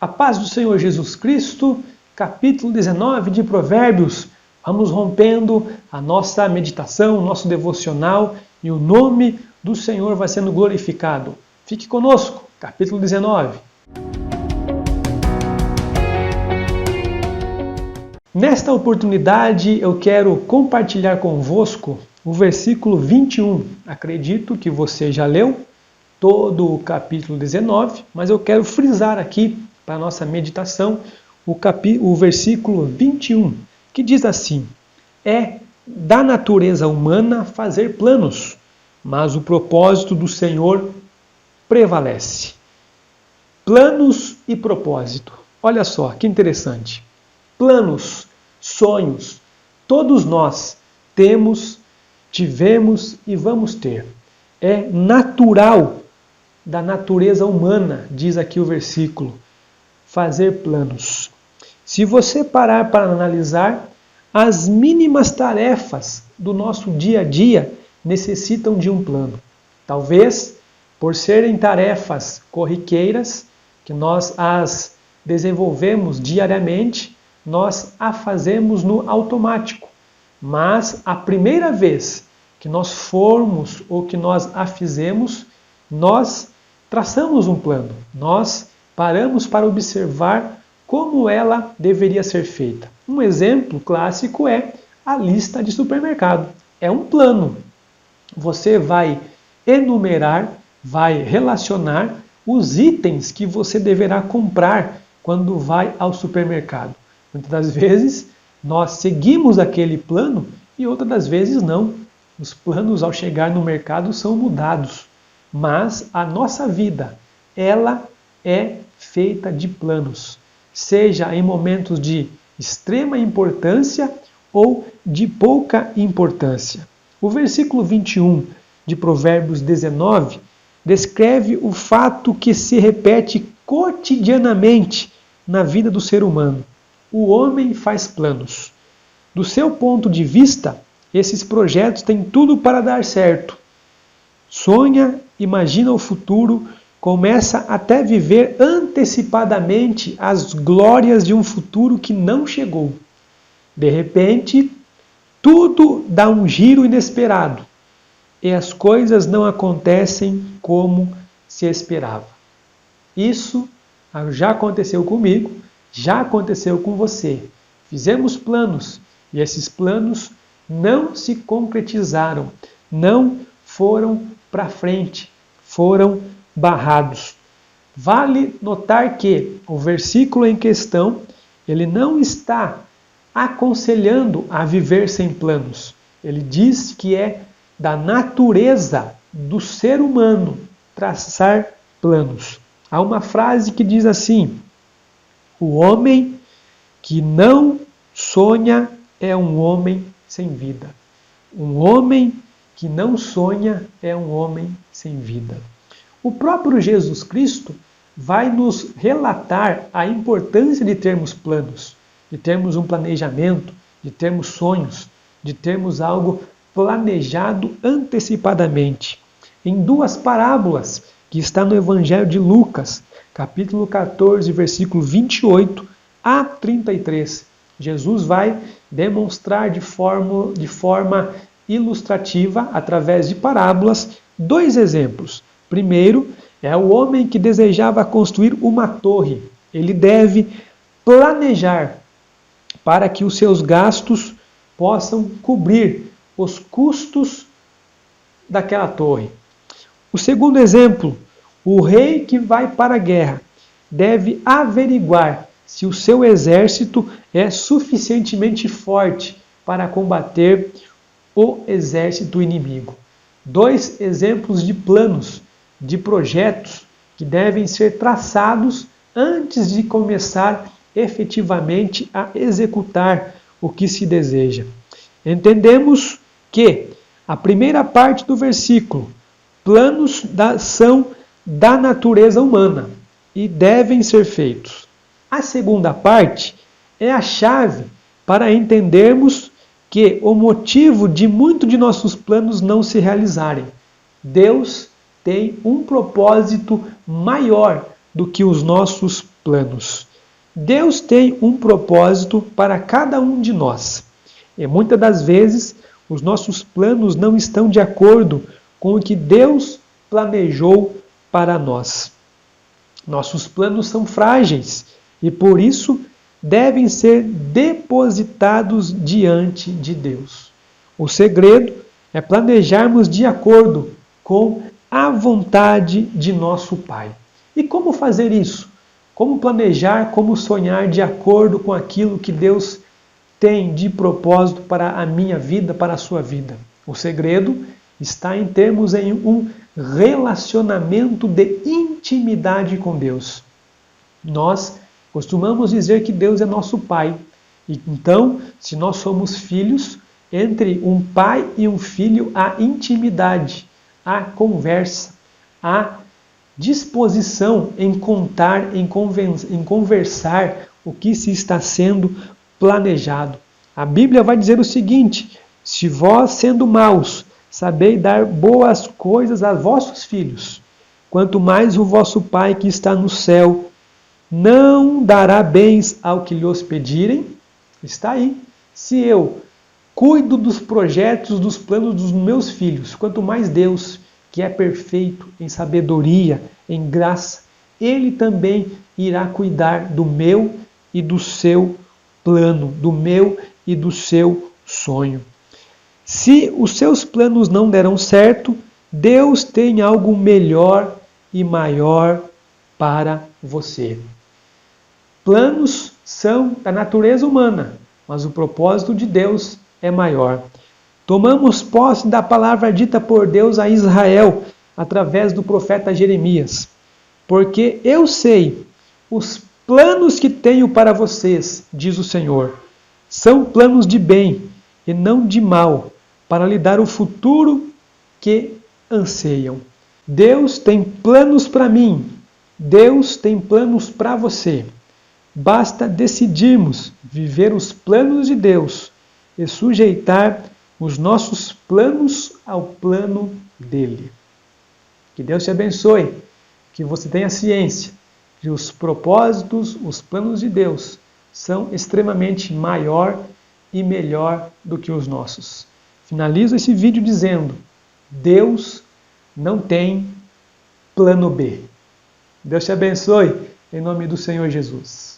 A paz do Senhor Jesus Cristo, capítulo 19 de Provérbios. Vamos rompendo a nossa meditação, o nosso devocional, e o nome do Senhor vai sendo glorificado. Fique conosco, capítulo 19. Nesta oportunidade eu quero compartilhar convosco o versículo 21. Acredito que você já leu todo o capítulo 19, mas eu quero frisar aqui para a nossa meditação o versículo 21, que diz assim: é da natureza humana fazer planos, mas o propósito do Senhor prevalece. Planos e propósito. Olha só, que interessante. Planos, sonhos, todos nós temos, tivemos e vamos ter. É natural da natureza humana, diz aqui o versículo, fazer planos. Se você parar para analisar, as mínimas tarefas do nosso dia a dia necessitam de um plano. Talvez, por serem tarefas corriqueiras, que nós as desenvolvemos diariamente, nós a fazemos no automático. Mas a primeira vez que nós formos ou que nós a fizemos, nós traçamos um plano. Nós paramos para observar como ela deveria ser feita. Um exemplo clássico é a lista de supermercado. É um plano. Você vai enumerar, vai relacionar os itens que você deverá comprar quando vai ao supermercado. Muitas das vezes nós seguimos aquele plano e outras das vezes não. Os planos ao chegar no mercado são mudados. Mas a nossa vida, ela é feita de planos. Seja em momentos de extrema importância ou de pouca importância. O versículo 21 de Provérbios 19 descreve o fato que se repete cotidianamente na vida do ser humano. O homem faz planos. Do seu ponto de vista, esses projetos têm tudo para dar certo. Sonha, imagina o futuro, começa até viver antecipadamente as glórias de um futuro que não chegou. De repente, tudo dá um giro inesperado e as coisas não acontecem como se esperava. Isso já aconteceu comigo, já aconteceu com você. Fizemos planos e esses planos não se concretizaram, não foram para frente, foram barrados. Vale notar que o versículo em questão, ele não está aconselhando a viver sem planos. Ele diz que é da natureza do ser humano traçar planos. Há uma frase que diz assim: o homem que não sonha é um homem sem vida. Um homem que não sonha é um homem sem vida. O próprio Jesus Cristo vai nos relatar a importância de termos planos, de termos um planejamento, de termos sonhos, de termos algo planejado antecipadamente. Em duas parábolas que está no Evangelho de Lucas, capítulo 14, versículo 28 a 33, Jesus vai demonstrar de forma ilustrativa, através de parábolas, dois exemplos. Primeiro, é o homem que desejava construir uma torre. Ele deve planejar para que os seus gastos possam cobrir os custos daquela torre. O segundo exemplo, o rei que vai para a guerra deve averiguar se o seu exército é suficientemente forte para combater o exército inimigo. Dois exemplos de planos, de projetos que devem ser traçados antes de começar efetivamente a executar o que se deseja. Entendemos que a primeira parte do versículo, planos são da natureza humana e devem ser feitos. A segunda parte é a chave para entendermos que o motivo de muitos de nossos planos não se realizarem. Deus tem um propósito maior do que os nossos planos. Deus tem um propósito para cada um de nós. E muitas das vezes os nossos planos não estão de acordo com o que Deus planejou para nós. Nossos planos são frágeis e por isso devem ser depositados diante de Deus. O segredo é planejarmos de acordo com a vontade de nosso Pai. E como fazer isso? Como planejar, como sonhar de acordo com aquilo que Deus tem de propósito para a minha vida, para a sua vida? O segredo está em termos em um relacionamento de intimidade com Deus. Nós costumamos dizer que Deus é nosso Pai. E então, se nós somos filhos, entre um pai e um filho há intimidade, há conversa, há disposição em contar, em conversar o que se está sendo planejado. A Bíblia vai dizer o seguinte: se vós, sendo maus, sabeis dar boas coisas a vossos filhos, quanto mais o vosso Pai que está no céu não dará bens ao que lhes pedirem. Está aí. Se eu cuido dos projetos, dos planos dos meus filhos, quanto mais Deus, que é perfeito em sabedoria, em graça, Ele também irá cuidar do meu e do seu plano, do meu e do seu sonho. Se os seus planos não deram certo, Deus tem algo melhor e maior para você. Planos são da natureza humana, mas o propósito de Deus é maior. Tomamos posse da palavra dita por Deus a Israel através do profeta Jeremias. Porque eu sei os planos que tenho para vocês, diz o Senhor. São planos de bem e não de mal, para lhe dar o futuro que anseiam. Deus tem planos para mim. Deus tem planos para você. Basta decidirmos viver os planos de Deus e sujeitar os nossos planos ao plano dele. Que Deus te abençoe, que você tenha ciência que os propósitos, os planos de Deus são extremamente maior e melhor do que os nossos. Finalizo esse vídeo dizendo: Deus não tem plano B. Deus te abençoe, em nome do Senhor Jesus.